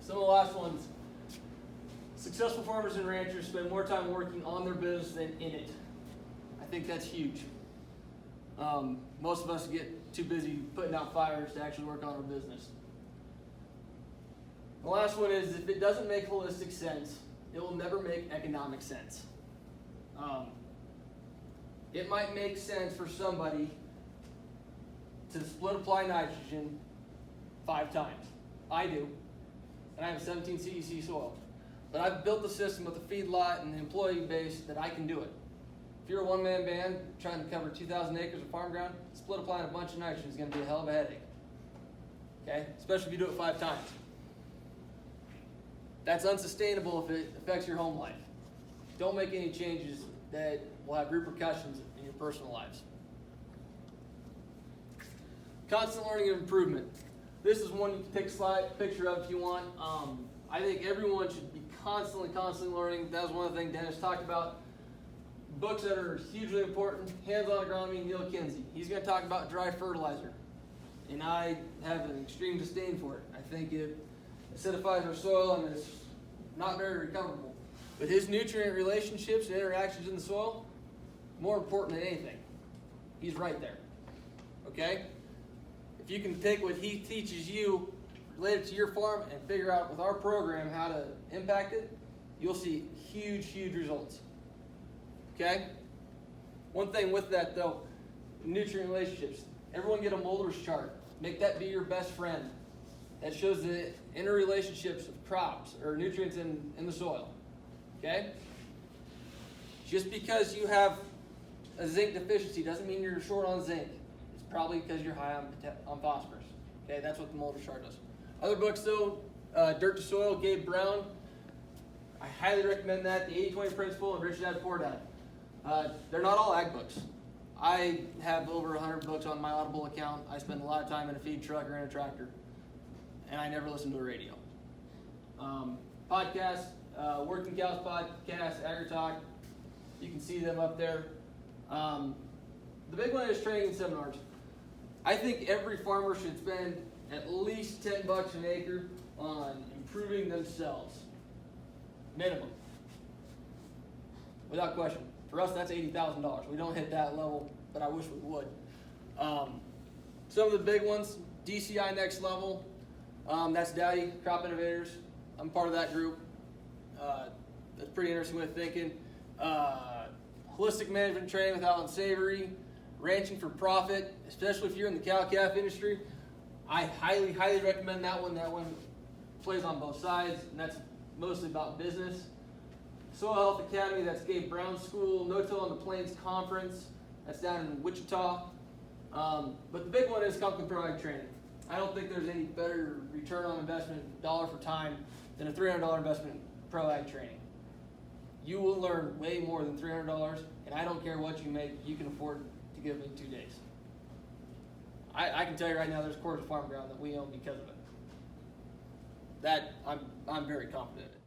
Some of the last ones. Successful farmers and ranchers spend more time working on their business than in it. I think that's huge. Most of us get too busy putting out fires to actually work on our business. The last one is, if it doesn't make holistic sense, it will never make economic sense. It might make sense for somebody to split apply nitrogen 5 times. I do, and I have 17 CEC soil. But I've built the system with a feedlot and an employee base that I can do it. If you're a one-man band trying to cover 2,000 acres of farm ground, split applying a bunch of nitrogen is going to be a hell of a headache. Okay, especially if you do it 5 times. That's unsustainable if it affects your home life. Don't make any changes that will have repercussions in your personal lives. Constant learning and improvement. This is one you can take a picture of if you want. I think everyone should be constantly learning. That was one of the things Dennis talked about. Books that are hugely important. Hands-on Agronomy, Neil Kinsey. He's going to talk about dry fertilizer. And I have an extreme disdain for it. I think it acidifies our soil and is not very recoverable. But his nutrient relationships and interactions in the soil, more important than anything. He's right there. Okay? If you can take what he teaches you related to your farm and figure out with our program how to impact it, you'll see huge results. Okay? One thing with that though, nutrient relationships. Everyone get a Mulder's chart. Make that be your best friend. That shows the interrelationships of crops or nutrients in the soil. Okay? Just because you have a zinc deficiency doesn't mean you're short on zinc. It's probably because you're high on phosphorus. Okay, that's what the Mulder's chart does. Other books though, Dirt to Soil, Gabe Brown. I highly recommend that. The 80-20 Principle and Rich Dad Poor Dad. They're not all ag books. I have over 100 books on my Audible account. I spend a lot of time in a feed truck or in a tractor. And I never listen to a radio. Podcasts, Working Cows Podcast, AgriTalk. You can see them up there. The big one is training and seminars. I think every farmer should spend at least $10 an acre on improving themselves. Minimum. Without question. For us, that's $80,000. We don't hit that level, but I wish we would. Some of the big ones, DCI Next Level. That's Dowdy Crop Innovators. I'm part of that group. That's a pretty interesting way of thinking. Holistic management training with Alan Savory. Ranching for profit, especially if you're in the cow-calf industry. I highly recommend that one. That one plays on both sides, and that's mostly about business. Soil Health Academy, that's Gabe Brown's school. No-Till on the Plains Conference, that's down in Wichita. But the big one is Conklin Pro Ag Training. I don't think there's any better return on investment, dollar for time, than a $300 investment in Pro Ag Training. You will learn way more than $300, and I don't care what you make, you can afford to give me 2 days. I can tell you right now, there's quarters of farm ground that we own because of it. That I'm very confident in.